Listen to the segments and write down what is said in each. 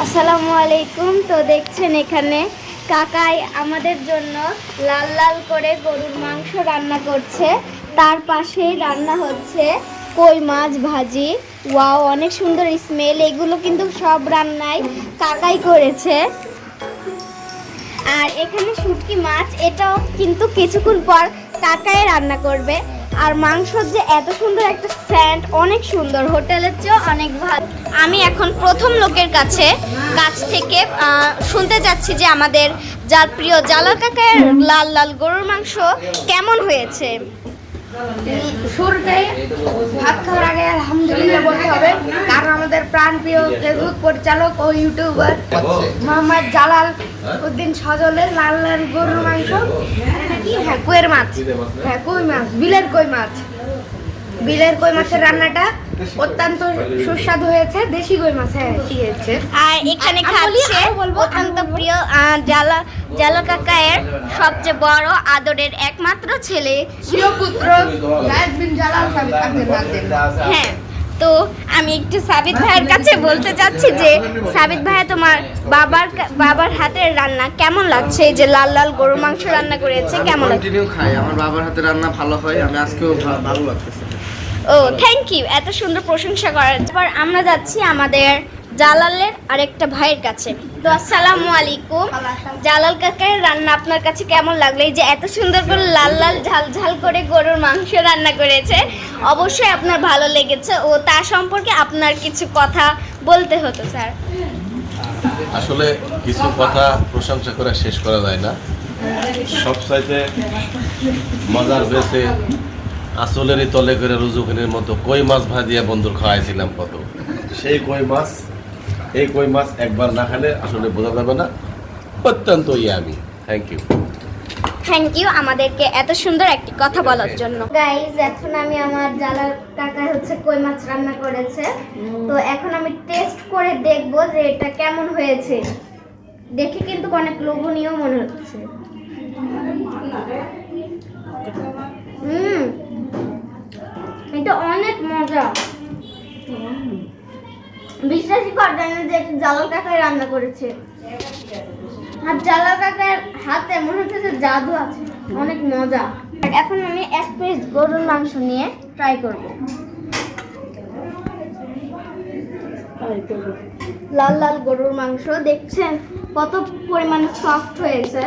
আসসালামু আলাইকুম। তো দেখছেন এখানে কাকাই আমাদের জন্য লাল লাল করে গরুর মাংস রান্না করছে, তার পাশেই রান্না হচ্ছে কই মাছ ভাজি। ওয়াও, অনেক সুন্দর স্মেল। এগুলো কিন্তু সব রান্নাই কাকাই করেছে। আর এখানে শুটকি মাছ, এটাও কিন্তু কিছুক্ষণ পর কাকাই রান্না করবে। আর মাংসর যে এত সুন্দর একটা স্যান্ড, অনেক সুন্দর, হোটেলের চেয়েও অনেক ভালো। আমি এখন প্রথম লোকের কাছ থেকে শুনতে যাচ্ছি যে আমাদের যার প্রিয় জালাল কাকার লাল লাল গরুর মাংস কেমন হয়েছে। শুরুতে ভাত খাওয়ার আগে আলহামদুলিল্লাহ বলতে হবে, কারণ আমাদের প্রাণপ্রিয় ফেসবুক পরিচালক ও ইউটিউবার মোহাম্মদ জালাল উদ্দিন সজলের লাল লাল গরুর মাংস, কই মাছ, বিলের কই মাছের রান্নাটা অত্যন্ত সুস্বাদু হয়েছে। দেশি কই মাছ, হ্যাঁ ঠিক আছে। আর এখানে খাচ্ছে অত্যন্ত প্রিয় জালাল কাকায়ের সবচেয়ে বড় আদরের একমাত্র ছেলে, পুত্র জালাল। হ্যাঁ, তো আমি একটু সাবিত ভাইয়ের কাছে বলতে চাচ্ছি যে সাবিত ভাইয়া, তোমার বাবার হাতের রান্না কেমন লাগছে? এই যে লাল লাল গরুর মাংস রান্না করেছে, কেমন লাগছে? কন্টিনিউ খাই, আমার বাবার হাতের রান্না ভালো হয়, আমি আজকেও ভালো লাগতেছে। ও থ্যাংক ইউ, এত সুন্দর প্রশংসা করার। এবার আমরা যাচ্ছি আমাদের জালালের আরেকটা ভাইয়ের কাছে। তো আসসালামু আলাইকুম। জালাল কাকার রান্না আপনার কাছে কেমন লাগলো? এই যে এত সুন্দর করে লাল লাল ঝাল ঝাল করে গরুর মাংস রান্না করেছে, অবশ্যই আপনার ভালো লেগেছে। ও তার সম্পর্কে আপনার কিছু কথা বলতে হতো স্যার। আসলে কিছু কথা প্রশংসা করে শেষ করা যায় না। সবচাইতে মজার বেছে আসলেরই তলে করে রুজুখানির মতো কই মাছ ভাজিয়া বন্ধুর খাওয়াইছিলাম কত। সেই এই কই মাছ একবার না খেলে আসলে বোঝা যাবে না। অত্যন্ত ইয়ামি। থ্যাংক ইউ আমাদেরকে এত সুন্দর একটি কথা বলার জন্য। গাইজ, এখন আমি আমার জালাল কাকা কই মাছ রান্না করেছে, তো এখন আমি টেস্ট করে দেখবো যে এটা কেমন হয়েছে। দেখে কিন্তু অনেক লোভনীয় মনে হচ্ছে। এটা অনেক মজা, বিশ্বাসই করা যায় না যে জালাল কাকাই রান্না করেছে। আর জালাল কাকার হাতে মনে হচ্ছে যে জাদু আছে, অনেক মজা। এখন আমি এক পিস গরুর মাংস নিয়ে ট্রাই করব। লাল লাল গরুর মাংস, দেখছেন কত পরিমাণে সফট হয়েছে।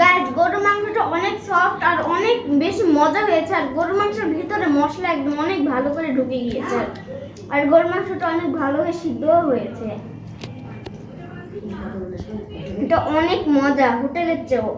গাইস, গরুর মাংসটা অনেক সফট আর অনেক বেশি মজা হয়েছে। আর গরুর মাংসের ভিতরে মশলা একদম অনেক ভালো করে ঢুকে গিয়েছে। আর গরুর মাংসটা অনেক ভালো হয়ে সিদ্ধও হয়েছে। এটা অনেক মজা, হোটেলের চেয়েও।